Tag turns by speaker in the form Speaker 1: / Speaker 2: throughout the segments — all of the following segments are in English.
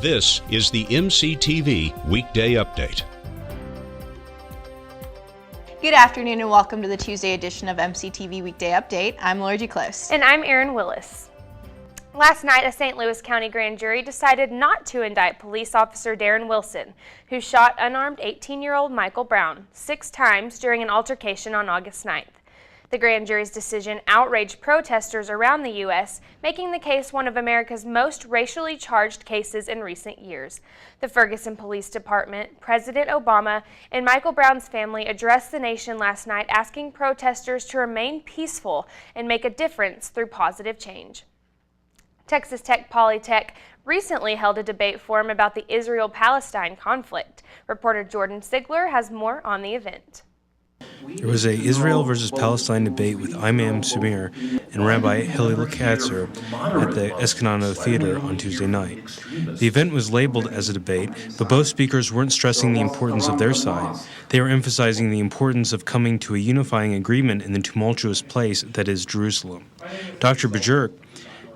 Speaker 1: This is the MCTV Weekday Update.
Speaker 2: Good afternoon and welcome to the Tuesday edition of MCTV Weekday Update. I'm Laura Duclos.
Speaker 3: And I'm Erin Willis. Last night, a St. Louis County grand jury decided not to indict police officer Erin Willis, who shot unarmed 18-year-old Michael Brown 6 times during an altercation on August 9th. The grand jury's decision outraged protesters around the U.S., making the case one of America's most racially charged cases in recent years. The Ferguson Police Department, President Obama, and Michael Brown's family addressed the nation last night, asking protesters to remain peaceful and make a difference through positive change. Texas Tech Polytech recently held a debate forum about the Israel-Palestine conflict. Reporter Jordan Sigler has more on the event.
Speaker 4: There was a Israel versus Palestine debate with Imam Samir and Rabbi Hillel Katzer at the Escanano Theater on Tuesday night. The event was labeled as a debate, but both speakers weren't stressing the importance of their side. They were emphasizing the importance of coming to a unifying agreement in the tumultuous place that is Jerusalem. Dr. Bajurk,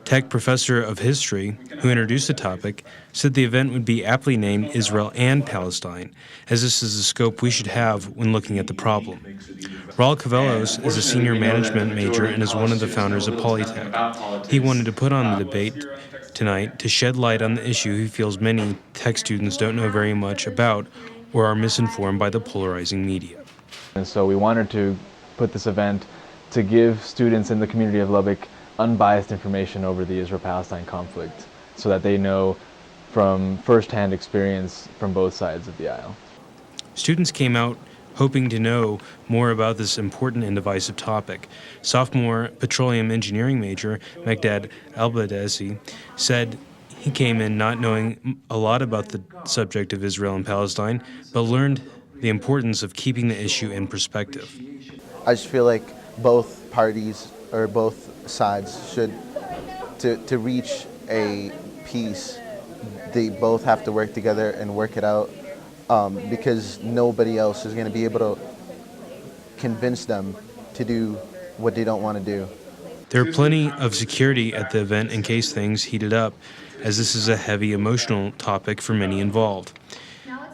Speaker 4: Tech professor of history, who introduced the topic, said the event would be aptly named Israel and Palestine, as this is the scope we should have when looking at the problem. Raul Cavellos is a senior management major and is one of the founders of Polytech. He wanted to put on the debate tonight to shed light on the issue he feels many tech students don't know very much about or are misinformed by the polarizing media.
Speaker 5: And so we wanted to put this event to give students in the community of Lubbock unbiased information over the Israel-Palestine conflict so that they know from first-hand experience from both sides of the aisle.
Speaker 4: Students came out hoping to know more about this important and divisive topic. Sophomore petroleum engineering major Megdad Albadesi said he came in not knowing a lot about the subject of Israel and Palestine, but learned the importance of keeping the issue in perspective.
Speaker 6: I just feel like both parties or both sides should, to reach a peace, they both have to work together and work it out, because nobody else is going to be able to convince them to do what they don't want to do.
Speaker 4: There are plenty of security at the event in case things heated up, as this is a heavy emotional topic for many involved.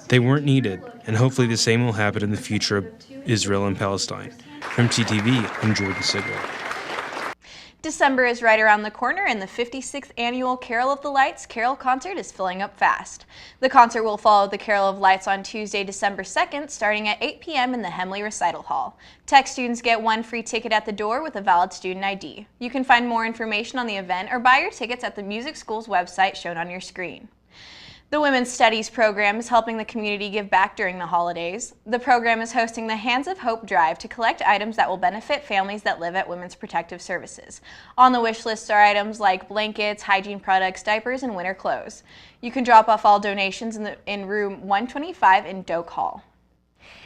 Speaker 4: They weren't needed, and hopefully the same will happen in the future of Israel and Palestine. From MCTV, I'm Jordan Sigler.
Speaker 2: December is right around the corner and the 56th annual Carol of the Lights Carol concert is filling up fast. The concert will follow the Carol of Lights on Tuesday, December 2nd, starting at 8 p.m. in the Hemley Recital Hall. Tech students get one free ticket at the door with a valid student ID. You can find more information on the event or buy your tickets at the music school's website shown on your screen. The Women's Studies program is helping the community give back during the holidays. The program is hosting the Hands of Hope drive to collect items that will benefit families that live at Women's Protective Services. On the wish list are items like blankets, hygiene products, diapers, and winter clothes. You can drop off all donations in room 125 in Doak Hall.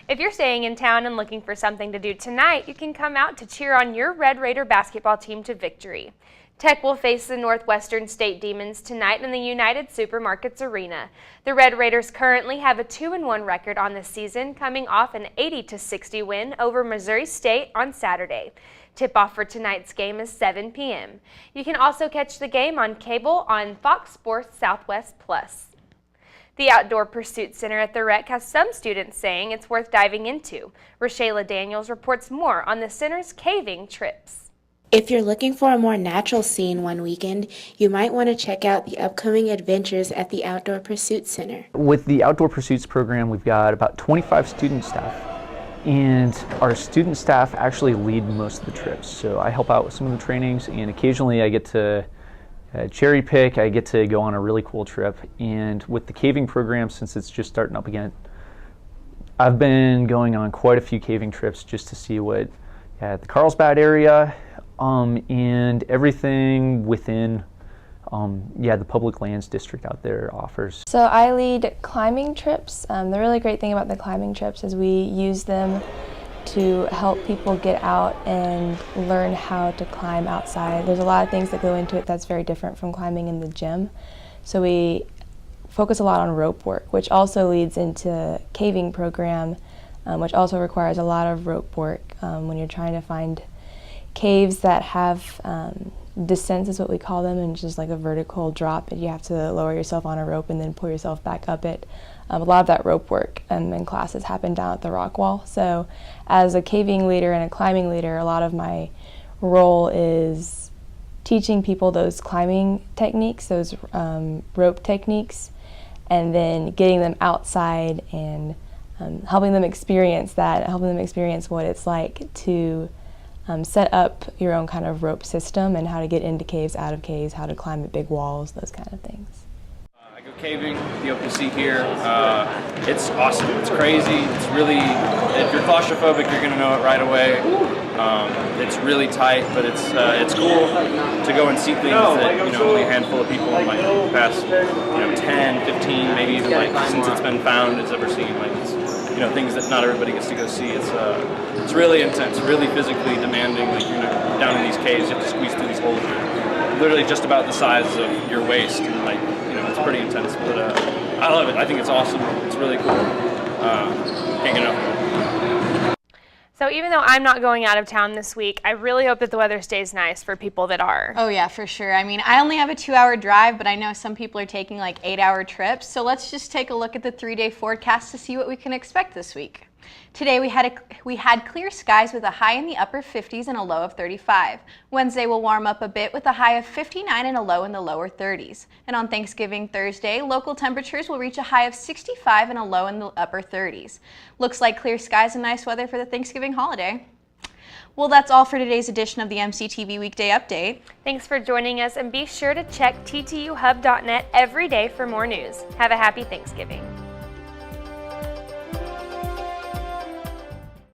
Speaker 3: If you're staying in town and looking for something to do tonight, you can come out to cheer on your Red Raider basketball team to victory. Tech will face the Northwestern State Demons tonight in the United Supermarkets Arena. The Red Raiders currently have a 2-1 record on the season, coming off an 80-60 win over Missouri State on Saturday. Tip-off for tonight's game is 7 p.m. You can also catch the game on cable on Fox Sports Southwest Plus. The Outdoor Pursuit Center at the Rec has some students saying it's worth diving into. Rashayla Daniels reports more on the center's caving trips.
Speaker 7: If you're looking for a more natural scene one weekend, you might want to check out the upcoming adventures at the Outdoor Pursuit Center.
Speaker 8: With the Outdoor Pursuits program, we've got about 25 student staff, and our student staff actually lead most of the trips. So I help out with some of the trainings, and occasionally I get to cherry pick, I get to go on a really cool trip. And with the caving program, since it's just starting up again, I've been going on quite a few caving trips just to see what the Carlsbad area, and everything within the public lands district out there offers.
Speaker 9: So I lead climbing trips. The really great thing about the climbing trips is we use them to help people get out and learn how to climb outside. There's a lot of things that go into it that's very different from climbing in the gym. So we focus a lot on rope work, which also leads into caving program, which also requires a lot of rope work when you're trying to find caves that have descents is what we call them, and just like a vertical drop, and you have to lower yourself on a rope and then pull yourself back up it. A lot of that rope work in classes happen down at the rock wall. So as a caving leader and a climbing leader, a lot of my role is teaching people those climbing techniques, those rope techniques, and then getting them outside and helping them experience that, helping them experience what it's like to set up your own kind of rope system and how to get into caves, out of caves, how to climb at big walls, those kind of things.
Speaker 10: I go caving, the open sea here. It's awesome. It's crazy. It's really, if you're claustrophobic, you're gonna know it right away. It's really tight, but it's cool to go and see things that only a handful of people in like the past 10, 15, maybe even like since it's been found has ever seen. Like it's, things that not everybody gets to go see. It's really intense, really physically demanding. Like down in these caves, you have to squeeze through these holes. Literally just about the size of your waist, and like it's pretty intense. But I love it. I think it's awesome. It's really cool. Can't get enough of it.
Speaker 3: So even though I'm not going out of town this week, I really hope that the weather stays nice for people that are.
Speaker 2: Oh yeah, for sure. I mean, I only have a 2-hour drive, but I know some people are taking like 8-hour trips. So let's just take a look at the 3-day forecast to see what we can expect this week. Today we had clear skies with a high in the upper 50s and a low of 35. Wednesday will warm up a bit with a high of 59 and a low in the lower 30s. And on Thanksgiving Thursday, local temperatures will reach a high of 65 and a low in the upper 30s. Looks like clear skies and nice weather for the Thanksgiving holiday. Well, that's all for today's edition of the MCTV Weekday Update.
Speaker 3: Thanks for joining us, and be sure to check ttuhub.net every day for more news. Have a happy Thanksgiving.